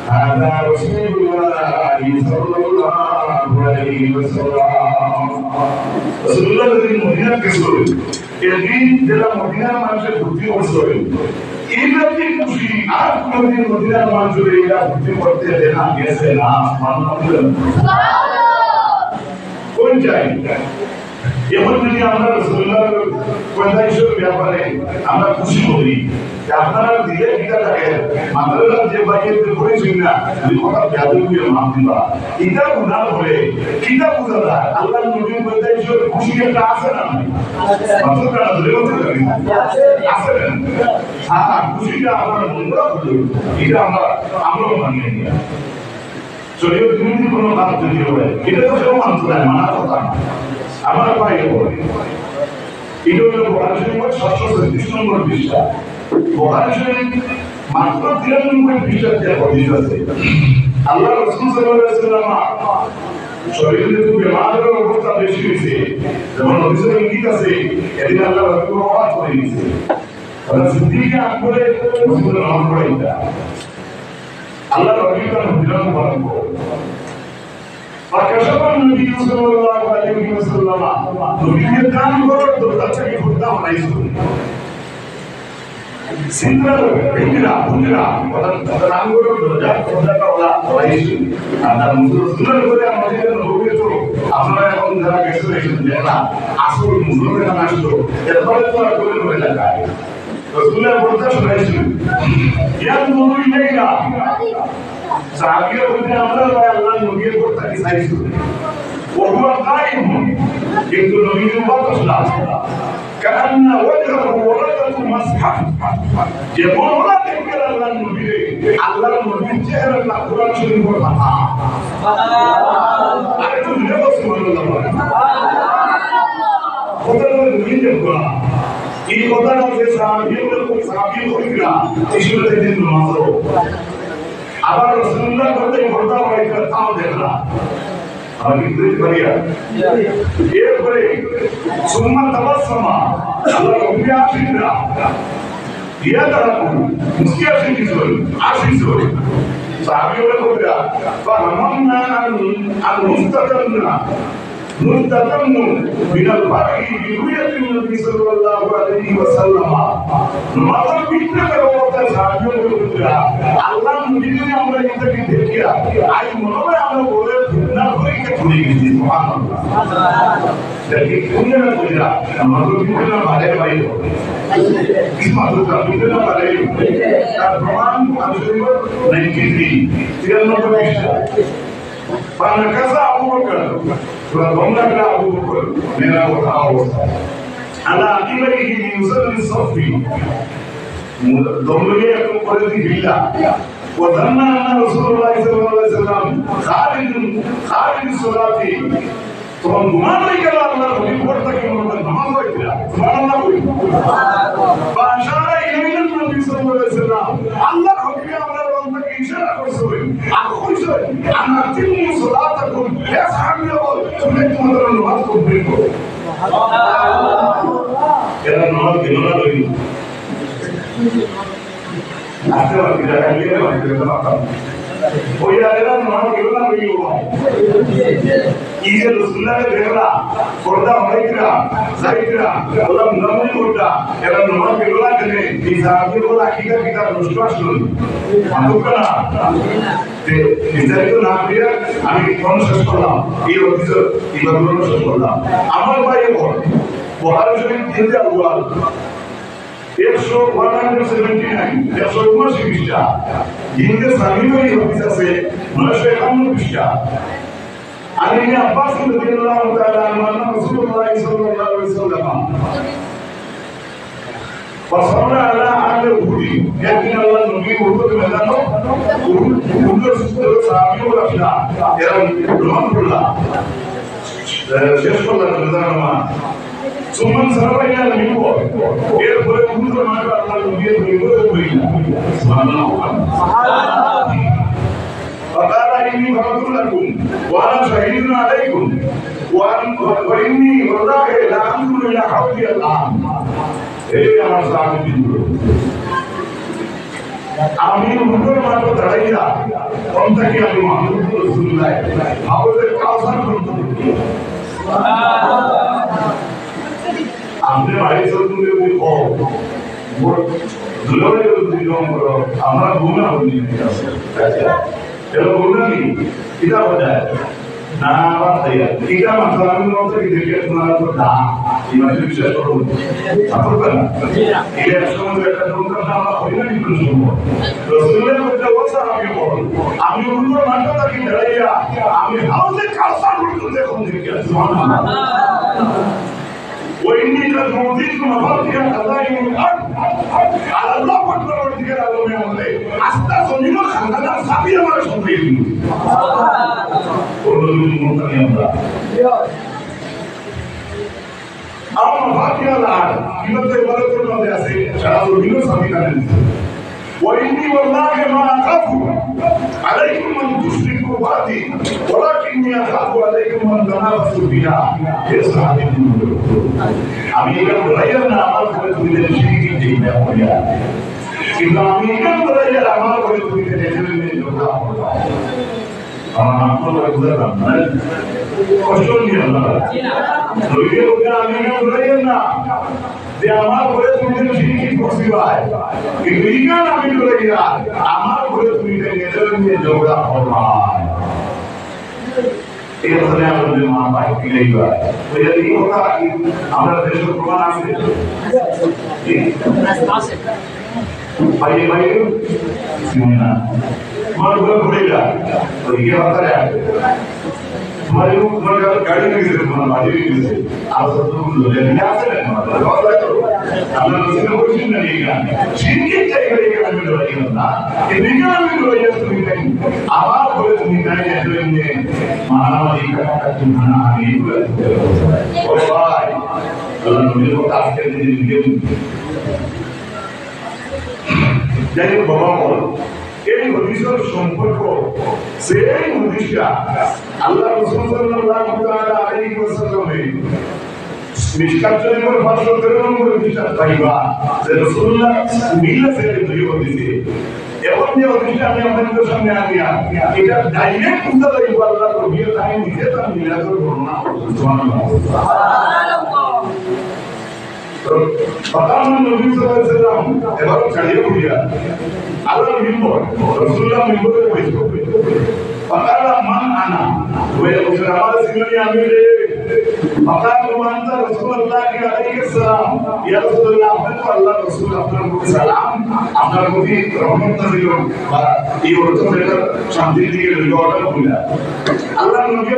هذا رسول الله صلى الله عليه وسلم رسول الله الذي مدينة كسر الدين جل مدينة ما شاء بطي وسر إلا في كشي أكثر من مدينة ما شاء إلا بطي وقتي لنا يسنا ما نقول كون جاي এমন যদি আমরা রাসূলুল্লাহর পয়দাইশের ব্যাপারে আমরা খুশি হই আপনারা দিলে কিটা থাকে মাদ্রাসা যে বাইরে করেছেন না এই কথা বেয়াদবি মাফ দিবা এটা গুনাহ হলে কিটা বুঝালা আল্লাহর নবীর পয়দাইশের খুশি একটা আছে না মাত্রটা আছে হ্যাঁ খুশিটা আমরা মনটা হলো এটা আমরা মানিয়ে নিই শরীয়ত বিরোধী কোনো কাজ যদি হয় এটা তো সব মানতে হয় মানার কথা না আমার ভাই বলে এটা হলো বুখারী শরীফের 737 নম্বর পৃষ্ঠা বুখারী শরীফ মাত্র 93 পৃষ্ঠাতে হাদিস আছে আল্লাহ রাসূল সাল্লাল্লাহু আলাইহি ওয়াসাল্লাম শরীরে তো বেমারের অবস্থা বেশি হয়েছে যেমন হাদিসে ইঙ্গিত আছে এদিন আল্লাহ রাসূল ওয়াজ করে দিয়েছে আর সিদ্দিক আকবরে রাসূলের নাম পড়াইতা আল্লাহ রাসূল তার হুজুরান বলেন فكشف النبي صلى الله عليه وسلم نبي كان غرض دلته کی خدا بنائی سندر بندرا بندرا كان غرض دلته خدا کا ولا بنائی আর মুসলমান করে আমাদের নবী তো আপনারা এখন যারা গেছে দেখলা আসল মুসলমানের নাম আসলো এরপরে তো আর করে হয়ে যায় রাসূলের বলতে শুনাইছি ইয়া নবী ইলাইনা সাহাবীরা বলতে আমরা আল্লাহর নবীর কথা কি চাইছো ওহুয়া কায়েম কিন্তু নবীর উম্মত আসলা কান্না ওয়াজহু ওয়ালাদাতু মাসহাফ যেমন ওরা দেখে আল্লাহর আল্লাহর নবীর চেহারা কোরআন শরীফের কথা আরে তুমি দেখো সুবহানাল্লাহ কথা নবীর দেখো এই কথাটা যে সাহাবী কইরা ইসলামের দিন নামাজ আবার রাসূলুল্লাহ করতে পর্দা হইছে তাও দেখলা আর কি করিয়া এরপরে সুম্মা তাবাসসামা আল্লাহ নবী আসিনা দিয়া দাঁড়াবো মুস্কি আসিছো সাহাবীরা কইরা ফাহামনা আল মুস্তাকান্না মুস্তাকান্নু বিনাল বাকি বিরুয়াতি নবী সাল্লাল্লাহু আলাইহি ওয়াসাল্লাম মাথা পিছনে করো সাহাবীরা কইরা আল্লাহ নবীকে আমরা এটাকে দেখিয়া আই মনে হয় আমরা বলে না হইতে ভুলে গেছি সুবহানাল্লাহ দেখি কোনে না কইরা আমাদের বিনা ভালো ভাই কি মাত্র বিনা ভালো তার প্রমাণ বুখারী 93 পৃষ্ঠা فنكسى أبو بكر فضمن أبو بكر من الأوصى على قبله يصلي الصف ضمن يكون قريب بالله وظن أن رسول الله صلى الله عليه وسلم خارج الصلاة তখন ঘুমান হয়ে গেল আল্লাহ নবী পড়তে কি মনে নামাজ হইছিল সুবহানাল্লাহ বাশারা ইলাইহিন নবী সাল্লাল্লাহু আলাইহি ওয়াসাল্লাম আল্লাহ নবী আমরা বলতে ইশারা করছেন আর কইছেন আনা তিমু সালাতাকুম ইয়া সাহাবীরা বল তুমি তোমাদের নামাজ কমপ্লিট করো সুবহানাল্লাহ এরা নামাজ দিন না লই আজকে আমরা গিয়ে আমরা ওই আলেরা নামাজ দিন না লই ইয়ে রাসূলুল্লাহ দেখলা পর্দা হইতরা যাইতরা আল্লাহ নামে কোটা এরা নামাজ পড়লা কেনে এই সাহাবী বলা কিটা কিটা নষ্ট আসলো মানবনা যে নিজারিত না দিয়া আমি কোন শেষ করলাম এই অভিযোগ ইবাদত শেষ করলাম আমার ভাই বল বুখারী শরীফ 179 পৃষ্ঠা হিন্দে সামিমের হাদিস আছে 951 পৃষ্ঠা عن ابن عباس رضي الله تعالى عنه أن رسول الله صلى الله عليه وسلم فصلى على أهل أحد يأتي الله النبي أحد ميدانه أحد صحابي والأشياء يرى رحمة الله শেষ করলাম ময়দান ثم انصرف إلى النبي এরপরে أحد মাঠে আল্লাহ নবী সুবহান আল্লাহ فقال إني فرضت لكم وأنا شهيد عليكم وإني والله لا أنظر إلى حولي الآن এই আমার সাহাবী আমি উপরে মাত্র দাঁড়াইয়া কোন থেকে আমি মুহাম্মদ রাসূলুল্লাহ হাউজে কাউসার করতে আপনি ভাই সরতুলে ওই ও দুলোরে দিলম করো আমরা গুনাহ হইনি এলো গুনাহ কি কিটা বাজায় না বাত है কিটা মাত্রা আমি বলতে কি দেখে শোনার তো না ইমাম বিশ্বাস করুন আপনারা এই সময় একটা দরকার না হয় না কি শুনবো রাসূলের মধ্যে ওসা আমি বল আমি উপর মাথা থাকি দাঁড়াইয়া আমি হাউজে কাউসার করতে দেখুন দেখে সুবহানাল্লাহ وإني قد أوتيت مفاتيح خزائن الأرض على الله أكبر وذكر الله من أمره أستغفر خزانة سبيل ما شطير والله المنتهي الله أما مفاتيح الأرض كما تقول الله ياسين شراب الدين سبيل وإني والله ما أخاف عليكم أن تشركوا بعدي ولكني أخاف عليكم أن تنافسوا بها يسعد আমি এটা বলাইয়া না আমার ঘরে তুমি শিরিকি দিই না বলিয়া কিন্তু আমি এটা বলাইয়া আমার ঘরে তুমি দেখলে যোগা আমার নাম তো বুঝলাম না কষ্ট নিয়ে না লইলে ওটা আমি এটা বলাইয়া না যে আমার ঘরে তুমি শিরিকি করছি ভাই কিন্তু ইগান আমি বলাইয়া আমার ঘরে তুমি দেখলে যোগা ফরমায় ये सने আমাদের মা ভাই কিলাই বা তো এই কথা আমরা দেশের প্রমাণ আছে ভাই ভাই না তোমার ঘুরে যা তো এই কথা আছে তোমার গাড়ি নিয়ে গেছে তোমার বাড়ি নিয়ে গেছে আর তো লোকে নিয়ে আসে না কথা তো আমরা রসুল বলছেন না এই গান শিরকে জায়গা এই গান মিলে রাখি না এই গান মিলে রাখি তুমি তাই আবার বলে তুমি তাই এনে মানামারি কথা তুমি না আমি ও ভাই আল্লাহ নবীর কথা আজকে দিন যাই বাবা বল এই হাদিসের সম্পর্ক সেই হাদিসটা আল্লাহ রাসূল সাল্লাল্লাহু তাআলা আলাইহি ওয়াসাল্লামের মিশকাত শরীফের 513 নম্বর হাদিসটা পাইবা যে রাসূলুল্লাহ মিলাতে ভিডিও দিতে এবং যে হাদিসটা আমি আপনাদের সামনে আনিয়া এটা ডাইরেক্ট উত্তর দেব আল্লাহ নবীর তাই নিজে তার মিলাদের বর্ণনা করছেন সুবহানাল্লাহ فقام النبي صلى الله عليه وسلم এবার ছাড়িয়ে উঠিয়া আল্লাহর মিম্বর রাসূলুল্লাহ মিম্বরে বসে فقال من انا ويقول আমার সিমনি আমি রে فقال انت رسول الله عليه السلام يا رسول الله আপনি তো আল্লাহর রাসূল আপনার প্রতি সালাম আপনার প্রতি রহমত নাযিল বা এই অর্থে শান্তি দিয়ে রিওয়ার্ড কইলা আল্লাহর নবী